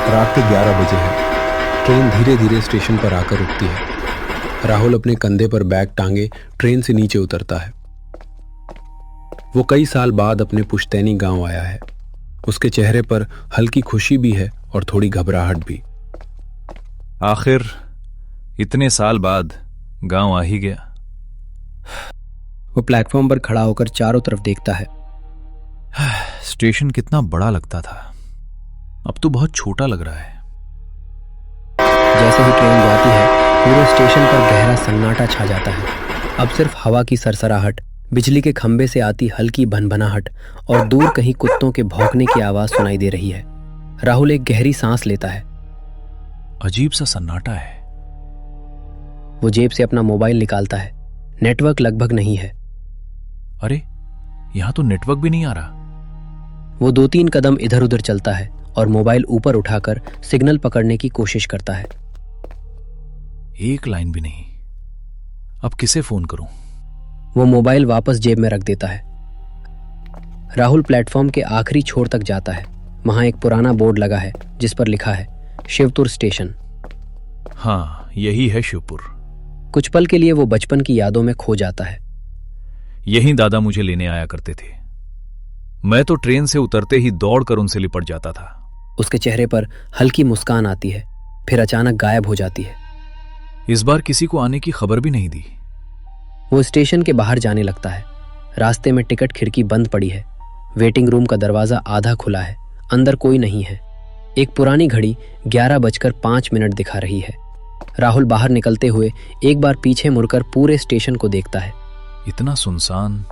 रात के 11 बजे है। ट्रेन धीरे धीरे स्टेशन पर आकर रुकती है। राहुल अपने कंधे पर बैग टांगे ट्रेन से नीचे उतरता है। वो कई साल बाद अपने पुश्तैनी गांव आया है। उसके चेहरे पर हल्की खुशी भी है और थोड़ी घबराहट भी। आखिर इतने साल बाद गांव आ ही गया। वो प्लेटफॉर्म पर खड़ा होकर चारों तरफ देखता है। स्टेशन कितना बड़ा लगता था, अब तो बहुत छोटा लग रहा है। जैसे ही ट्रेन जाती है पूरे स्टेशन पर गहरा सन्नाटा छा जाता है। अब सिर्फ हवा की सरसराहट, बिजली के खंभे से आती हल्की भनभनाहट और दूर कहीं कुत्तों के भौंकने की आवाज सुनाई दे रही है। राहुल एक गहरी सांस लेता है। अजीब सा सन्नाटा है। वो जेब से अपना मोबाइल निकालता है। नेटवर्क लगभग नहीं है। अरे, यहां तो नेटवर्क भी नहीं आ रहा। वो 2-3 कदम इधर उधर चलता है और मोबाइल ऊपर उठाकर सिग्नल पकड़ने की कोशिश करता है। एक लाइन भी नहीं। अब किसे फोन करूं? वो मोबाइल वापस जेब में रख देता है। राहुल प्लेटफॉर्म के आखिरी छोर तक जाता है। वहां एक पुराना बोर्ड लगा है जिस पर लिखा है शिवपुर स्टेशन। हाँ, यही है शिवपुर। कुछ पल के लिए वो बचपन की यादों में खो जाता है। यही दादा मुझे लेने आया करते थे। मैं तो ट्रेन से उतरते ही दौड़कर उनसे लिपट जाता था। उसके चेहरे पर हल्की मुस्कान आती है, फिर अचानक गायब हो जाती है। इस बार किसी को आने की खबर भी नहीं दी। वो स्टेशन के बाहर जाने लगता है। रास्ते में टिकट खिड़की बंद पड़ी है। वेटिंग रूम का दरवाजा आधा खुला है। अंदर कोई नहीं है। एक पुरानी घड़ी 11:05 दिखा रही है। राहुल बाहर निकलते हुए एक बार पीछे मुड़कर पूरे स्टेशन को देखता है। इतना सुनसान।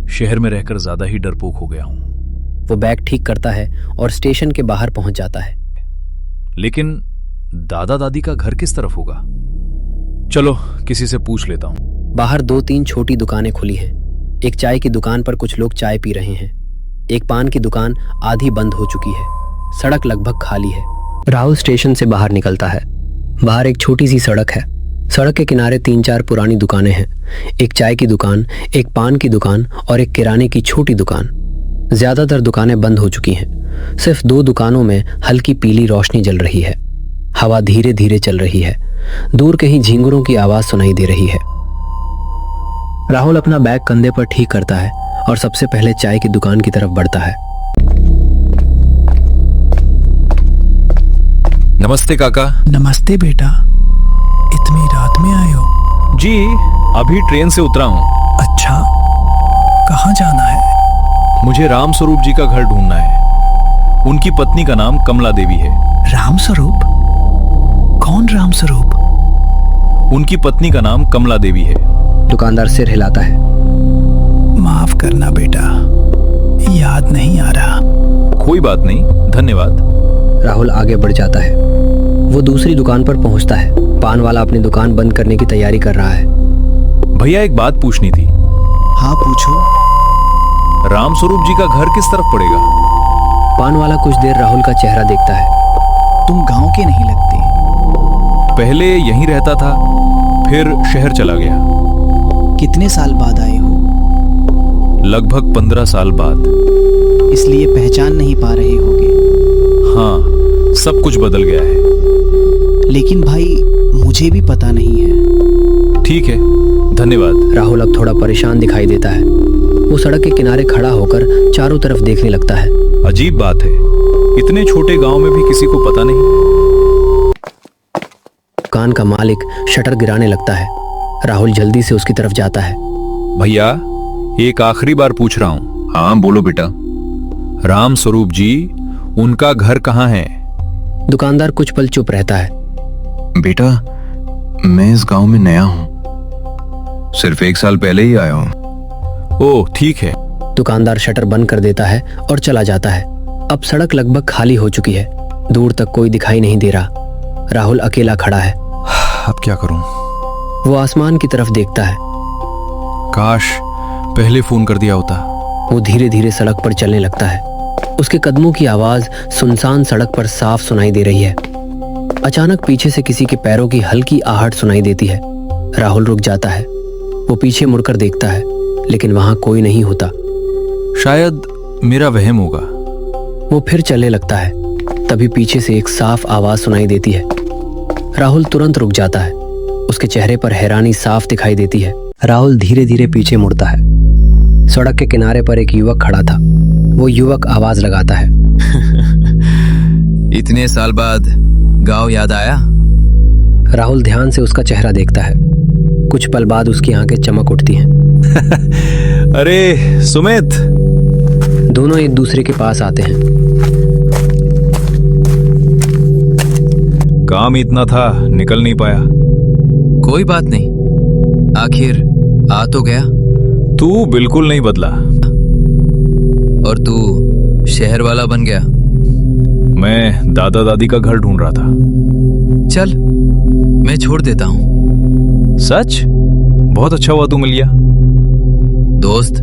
शहर में रहकर ज्यादा ही डरपोक हो गया हूं। वो बैग ठीक करता है और स्टेशन के बाहर पहुंच जाता है। लेकिन दादा दादी का घर किस तरफ होगा? चलो किसी से पूछ लेता हूं। बाहर 2-3 छोटी दुकानें खुली हैं। एक चाय की दुकान पर कुछ लोग चाय पी रहे हैं। एक पान की दुकान आधी बंद हो चुकी है। सड़क लगभग खाली है। राहुल स्टेशन से बाहर निकलता है। बाहर एक छोटी सी सड़क है। सड़क के किनारे 3-4 पुरानी दुकानें हैं। एक चाय की दुकान, एक पान की दुकान और एक किराने की छोटी दुकान। ज्यादातर दुकानें बंद हो चुकी हैं। सिर्फ 2 दुकानों में हल्की पीली रोशनी जल रही है। हवा धीरे धीरे चल रही है। दूर कहीं झींगुरों की आवाज सुनाई दे रही है। राहुल अपना बैग कंधे पर ठीक करता है और सबसे पहले चाय की दुकान की तरफ बढ़ता है। नमस्ते काका। नमस्ते बेटा, इतनी रात में आए हो? जी, अभी ट्रेन से उतरा हूं। अच्छा, कहाँ जाना है? मुझे राम स्वरूप जी का घर ढूंढना है। उनकी पत्नी का नाम कमला देवी है। राम स्वरूप? कौन राम स्वरूप? उनकी पत्नी का नाम कमला देवी है। दुकानदार सिर हिलाता है। माफ करना बेटा, याद नहीं आ रहा। कोई बात नहीं, धन्यवाद। राहुल आगे बढ़ जाता है। वो दूसरी दुकान पर पहुंचता है। पान वाला अपनी दुकान बंद करने की तैयारी कर रहा है। भैया, एक बात पूछनी थी। हाँ पूछो। राम स्वरूप जी का घर किस तरफ पड़ेगा? पान वाला कुछ देर राहुल का चेहरा देखता है। तुम गांव के नहीं लगते। पहले यहीं रहता था, फिर शहर चला गया। कितने साल बाद आए हो? लगभग 15 साल बाद। इसलिए पहचान नहीं पा रहे होगे। हाँ, सब कुछ बदल गया है। लेकिन भाई, मुझे भी पता नहीं है। ठीक है, धन्यवाद। राहुल अब थोड़ा परेशान दिखाई देता है। वो सड़क के किनारे खड़ा होकर चारों तरफ देखने लगता है। अजीब बात है, इतने छोटे गांव में भी किसी को पता नहीं। दुकान का मालिक शटर गिराने लगता है। राहुल जल्दी से उसकी तरफ जाता है। भैया, एक आखिरी बार पूछ रहा हूँ। हाँ बोलो बेटा। राम स्वरूप जी, उनका घर कहाँ है? दुकानदार कुछ पल चुप रहता है। बेटा, मैं इस गांव में नया हूं। सिर्फ 1 साल पहले ही आया हूं। ओह, ठीक है। दुकानदार शटर बंद कर देता है और चला जाता है। अब सड़क लगभग खाली हो चुकी है। दूर तक कोई दिखाई नहीं दे रहा। राहुल अकेला खड़ा है। अब क्या करूं? वो आसमान की तरफ देखता है। काश पहले फोन कर दिया होता। वो धीरे धीरे सड़क पर चलने लगता है। उसके कदमों की आवाज सुनसान सड़क पर साफ सुनाई दे रही है। अचानक पीछे से किसी के पैरों की हल्की आहट सुनाई देती है। राहुल रुक जाता है। वो पीछे मुड़कर देखता है, लेकिन वहां कोई नहीं होता। शायद मेरा वहम होगा। वो फिर चलने लगता है। तभी पीछे से एक साफ आवाज सुनाई देती है। राहुल तुरंत रुक जाता है। उसके चेहरे पर हैरानी साफ दिखाई देती है। राहुल धीरे धीरे पीछे मुड़ता है। सड़क के किनारे पर एक युवक खड़ा था। वो युवक आवाज लगाता है। इतने साल बाद गांव याद आया? राहुल ध्यान से उसका चेहरा देखता है। कुछ पल बाद उसकी आंखें चमक उठती हैं। अरे सुमित! दोनों एक दूसरे के पास आते हैं। काम ही इतना था, निकल नहीं पाया। कोई बात नहीं, आखिर आ तो गया। तू बिल्कुल नहीं बदला। और तू शहर वाला बन गया। मैं दादा दादी का घर ढूंढ रहा था। चल, मैं छोड़ देता हूँ। सच? बहुत अच्छा हुआ तू मिल गया। दोस्त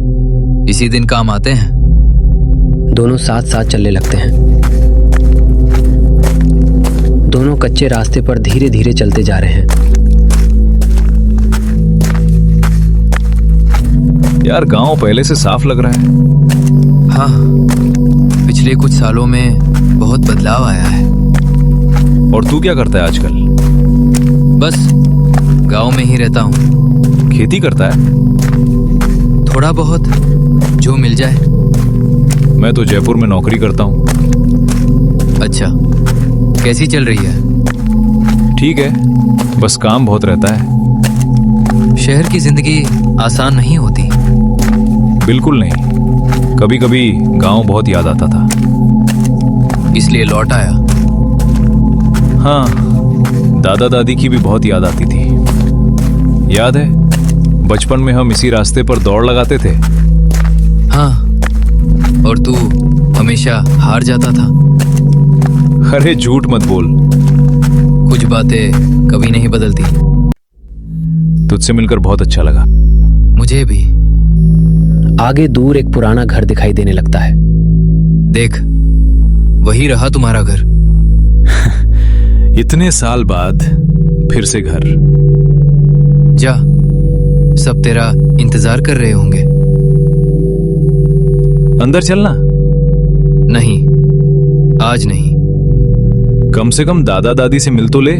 इसी दिन काम आते हैं। दोनों साथ साथ चलने लगते हैं। दोनों कच्चे रास्ते पर धीरे धीरे चलते जा रहे हैं। यार गांव पहले से साफ लग रहा है। हाँ, पिछले कुछ सालों में बहुत बदलाव आया है। और तू क्या करता है आजकल? बस गांव में ही रहता हूँ। खेती करता है? थोड़ा बहुत, जो मिल जाए। मैं तो जयपुर में नौकरी करता हूँ। अच्छा, कैसी चल रही है? ठीक है, बस काम बहुत रहता है। शहर की जिंदगी आसान नहीं होती। बिल्कुल नहीं। कभी कभी गांव बहुत याद आता था, इसलिए लौट आया। हाँ, दादा दादी की भी बहुत याद आती थी। याद है बचपन में हम इसी रास्ते पर दौड़ लगाते थे। हाँ, और तू हमेशा हार जाता था। अरे झूठ मत बोल। कुछ बातें कभी नहीं बदलती। तुझसे मिलकर बहुत अच्छा लगा। मुझे भी। आगे दूर एक पुराना घर दिखाई देने लगता है। देख, वही रहा तुम्हारा घर। इतने साल बाद फिर से घर। जा, सब तेरा इंतजार कर रहे होंगे। अंदर चलना। नहीं, आज नहीं। कम से कम दादा दादी से मिल तो ले।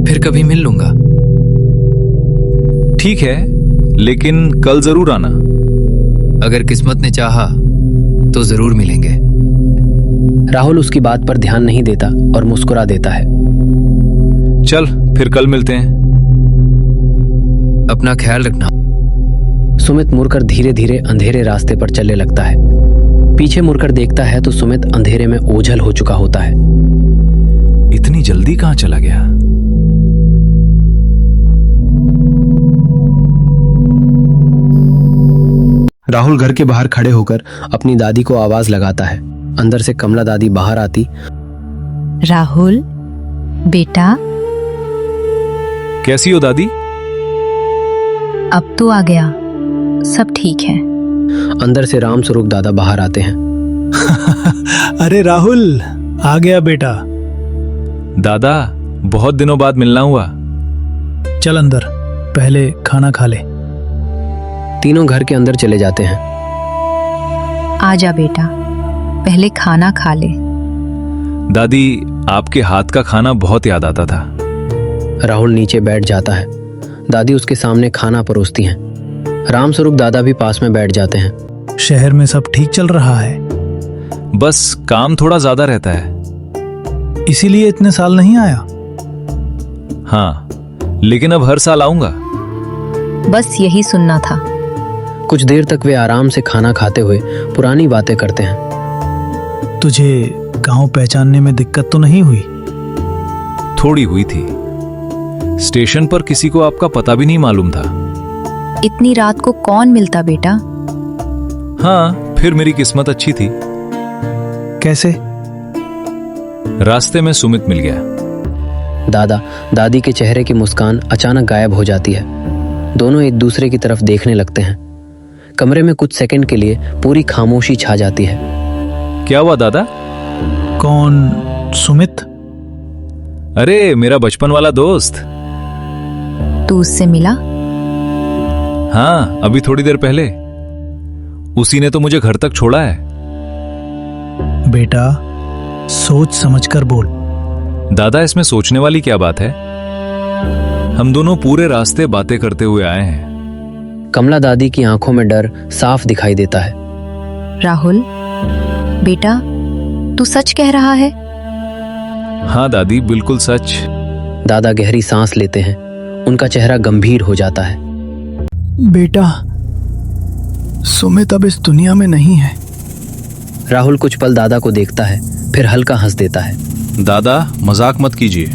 फिर कभी मिल लूंगा। ठीक है, लेकिन कल जरूर आना। अगर किस्मत ने चाहा तो जरूर मिलेंगे। राहुल उसकी बात पर ध्यान नहीं देता और मुस्कुरा देता है। चल फिर कल मिलते हैं। अपना ख्याल रखना। सुमित मुड़कर धीरे धीरे अंधेरे रास्ते पर चलने लगता है। पीछे मुड़कर देखता है तो सुमित अंधेरे में ओझल हो चुका होता है। इतनी जल्दी कहां चला गया? राहुल घर के बाहर खड़े होकर अपनी दादी को आवाज लगाता है। अंदर से कमला दादी बाहर आती। राहुल बेटा, कैसी हो दादी? अब तो आ गया, सब ठीक है। अंदर से राम स्वरूप दादा बाहर आते हैं। अरे राहुल, आ गया बेटा। दादा, बहुत दिनों बाद मिलना हुआ। चल अंदर, पहले खाना खा ले। तीनों घर के अंदर चले जाते हैं। आजा बेटा, पहले खाना खा ले। दादी, आपके हाथ का खाना बहुत याद आता था। राहुल नीचे बैठ जाता है। दादी उसके सामने खाना परोसती हैं। राम स्वरूप दादा भी पास में बैठ जाते हैं। शहर में सब ठीक चल रहा है? बस काम थोड़ा ज्यादा रहता है। इसीलिए इतने साल नहीं आया? हाँ, लेकिन अब हर साल आऊंगा। बस यही सुनना था। कुछ देर तक वे आराम से खाना खाते हुए पुरानी बातें करते हैं। तुझे गांव पहचानने में दिक्कत तो नहीं हुई? थोड़ी हुई थी। स्टेशन पर किसी को आपका पता भी नहीं मालूम था। इतनी रात को कौन मिलता बेटा? हाँ, फिर मेरी किस्मत अच्छी थी। कैसे? रास्ते में सुमित मिल गया। दादा दादी के चेहरे की मुस्कान अचानक गायब हो जाती है। दोनों एक दूसरे की तरफ देखने लगते हैं। कमरे में कुछ सेकंड के लिए पूरी खामोशी छा जाती है। क्या हुआ दादा? कौन? सुमित? अरे मेरा बचपन वाला दोस्त। तू उससे मिला? हाँ, अभी थोड़ी देर पहले। उसी ने तो मुझे घर तक छोड़ा है। बेटा सोच समझकर बोल। दादा, इसमें सोचने वाली क्या बात है? हम दोनों पूरे रास्ते बातें करते हुए आए हैं। कमला दादी की आंखों में डर साफ दिखाई देता है। राहुल बेटा, तू सच कह रहा है? हाँ दादी, बिल्कुल सच। दादा गहरी सांस लेते हैं। उनका चेहरा गंभीर हो जाता है। बेटा सुमित अब इस दुनिया में नहीं है। राहुल कुछ पल दादा को देखता है, फिर हल्का हंस देता है। दादा, मजाक मत कीजिए।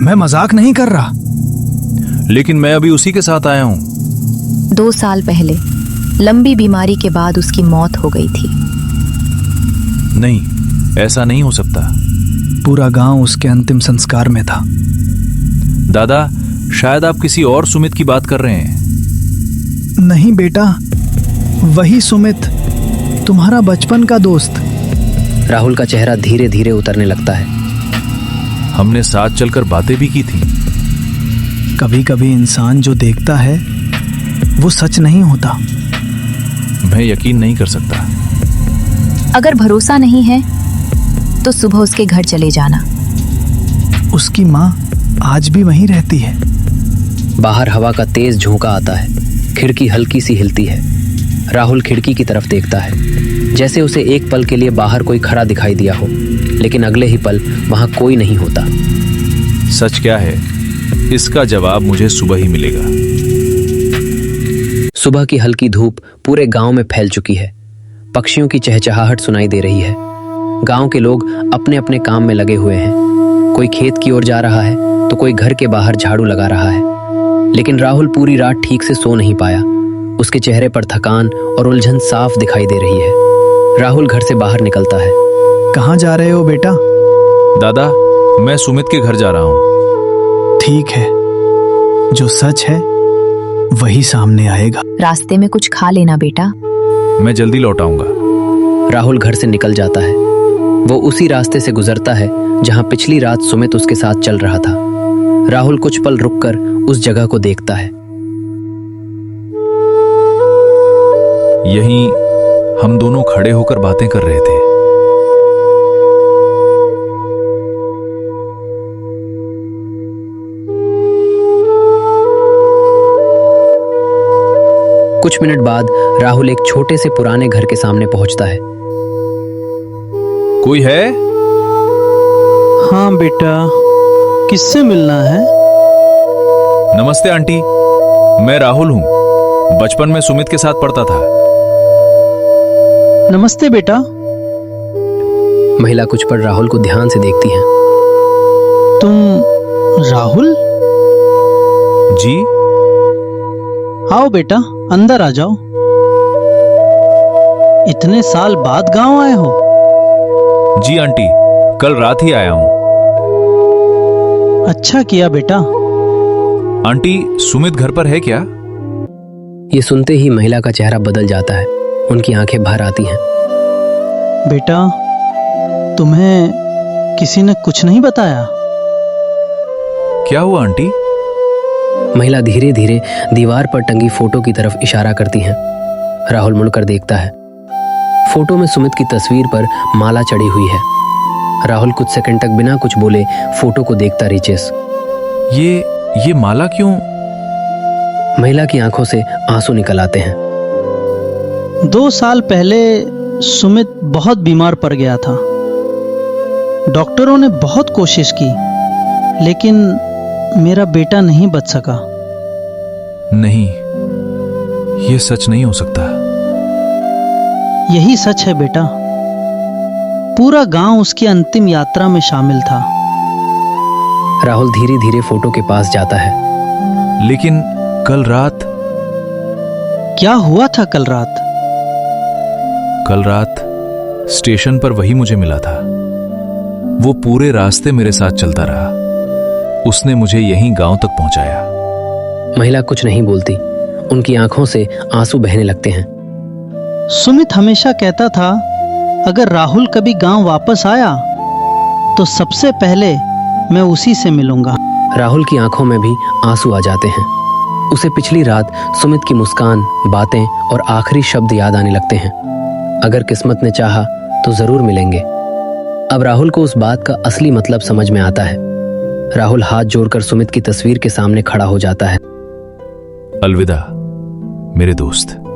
मैं मजाक नहीं कर रहा। लेकिन मैं अभी उसी के साथ आया हूं। 2 साल पहले लंबी बीमारी के बाद उसकी मौत हो गई थी। नहीं, ऐसा नहीं हो सकता। पूरा गांव उसके अंतिम संस्कार में था। दादा, शायद आप किसी और सुमित की बात कर रहे हैं। नहीं बेटा, वही सुमित, तुम्हारा बचपन का दोस्त। राहुल का चेहरा धीरे धीरे उतरने लगता है। हमने साथ चलकर बातें भी की थी। कभी कभी इंसान जो देखता है वो सच नहीं होता। मैं यकीन नहीं कर सकता। अगर भरोसा नहीं है तो सुबह उसके घर चले जाना। उसकी माँ आज भी वहीं रहती है। बाहर हवा का तेज झोंका आता है। खिड़की हल्की सी हिलती है। राहुल खिड़की की तरफ देखता है, जैसे उसे एक पल के लिए बाहर कोई खड़ा दिखाई दिया हो, लेकिन अगले ही पल वहां कोई नहीं होता। सच क्या है, इसका जवाब मुझे सुबह ही मिलेगा। सुबह की हल्की धूप पूरे गांव में फैल चुकी है। पक्षियों की चहचहाहट सुनाई दे रही है। गांव के लोग अपने अपने काम में लगे हुए हैं। कोई खेत की ओर जा रहा है तो कोई घर के बाहर झाड़ू लगा रहा है। लेकिन राहुल पूरी रात ठीक से सो नहीं पाया। उसके चेहरे पर थकान और उलझन साफ दिखाई दे रही है। राहुल घर से बाहर निकलता है। कहाँ जा रहे हो बेटा? दादा, मैं सुमित के घर जा रहा हूँ। ठीक है, जो सच है वही सामने आएगा। रास्ते में कुछ खा लेना बेटा। मैं जल्दी लौट आऊंगा। राहुल घर से निकल जाता है। वो उसी रास्ते से गुजरता है जहां पिछली रात सुमित उसके साथ चल रहा था। राहुल कुछ पल रुककर उस जगह को देखता है। यहीं हम दोनों खड़े होकर बातें कर रहे थे। कुछ मिनट बाद राहुल एक छोटे से पुराने घर के सामने पहुंचता है। कोई है? हाँ बेटा, किससे मिलना है? नमस्ते आंटी, मैं राहुल हूँ। बचपन में सुमित के साथ पढ़ता था। नमस्ते बेटा। महिला कुछ पल राहुल को ध्यान से देखती है। तुम राहुल? जी? आओ बेटा, अंदर आ जाओ। इतने साल बाद गांव आए हो? जी आंटी, कल रात ही आया हूँ। अच्छा किया बेटा। आंटी, सुमित घर पर है क्या? ये सुनते ही महिला का चेहरा बदल जाता है। उनकी आंखें भर आती हैं। बेटा, तुम्हें किसी ने कुछ नहीं बताया? क्या हुआ आंटी? महिला धीरे धीरे दीवार पर टंगी फोटो की तरफ इशारा करती हैं। राहुल मुड़कर देखता है। फोटो में सुमित की तस्वीर पर माला चढ़ी हुई है। राहुल कुछ सेकंड तक बिना कुछ बोले फोटो को देखता रही। चेस, ये माला क्यों? महिला की आंखों से आंसू निकल आते हैं। 2 साल पहले सुमित बहुत बीमार पड़ गया था। डॉक्टरों ने बहुत कोशिश की, लेकिन मेरा बेटा नहीं बच सका। नहीं, ये सच नहीं हो सकता। यही सच है बेटा। पूरा गांव उसकी अंतिम यात्रा में शामिल था। राहुल धीरे धीरे फोटो के पास जाता है। लेकिन कल रात? क्या हुआ था कल रात? कल रात स्टेशन पर वही मुझे मिला था। वो पूरे रास्ते मेरे साथ चलता रहा। उसने मुझे यहीं गांव तक पहुंचाया। महिला कुछ नहीं बोलती। उनकी आंखों से आंसू बहने लगते हैं। सुमित हमेशा कहता था, अगर राहुल कभी गांव वापस आया तो सबसे पहले मैं उसी से मिलूंगा। राहुल की आंखों में भी आंसू आ जाते हैं। उसे पिछली रात सुमित की मुस्कान, बातें और आखिरी शब्द याद आने लगते हैं। अगर किस्मत ने चाहा तो जरूर मिलेंगे। अब राहुल को उस बात का असली मतलब समझ में आता है। राहुल हाथ जोड़कर सुमित की तस्वीर के सामने खड़ा हो जाता है। अलविदा मेरे दोस्त।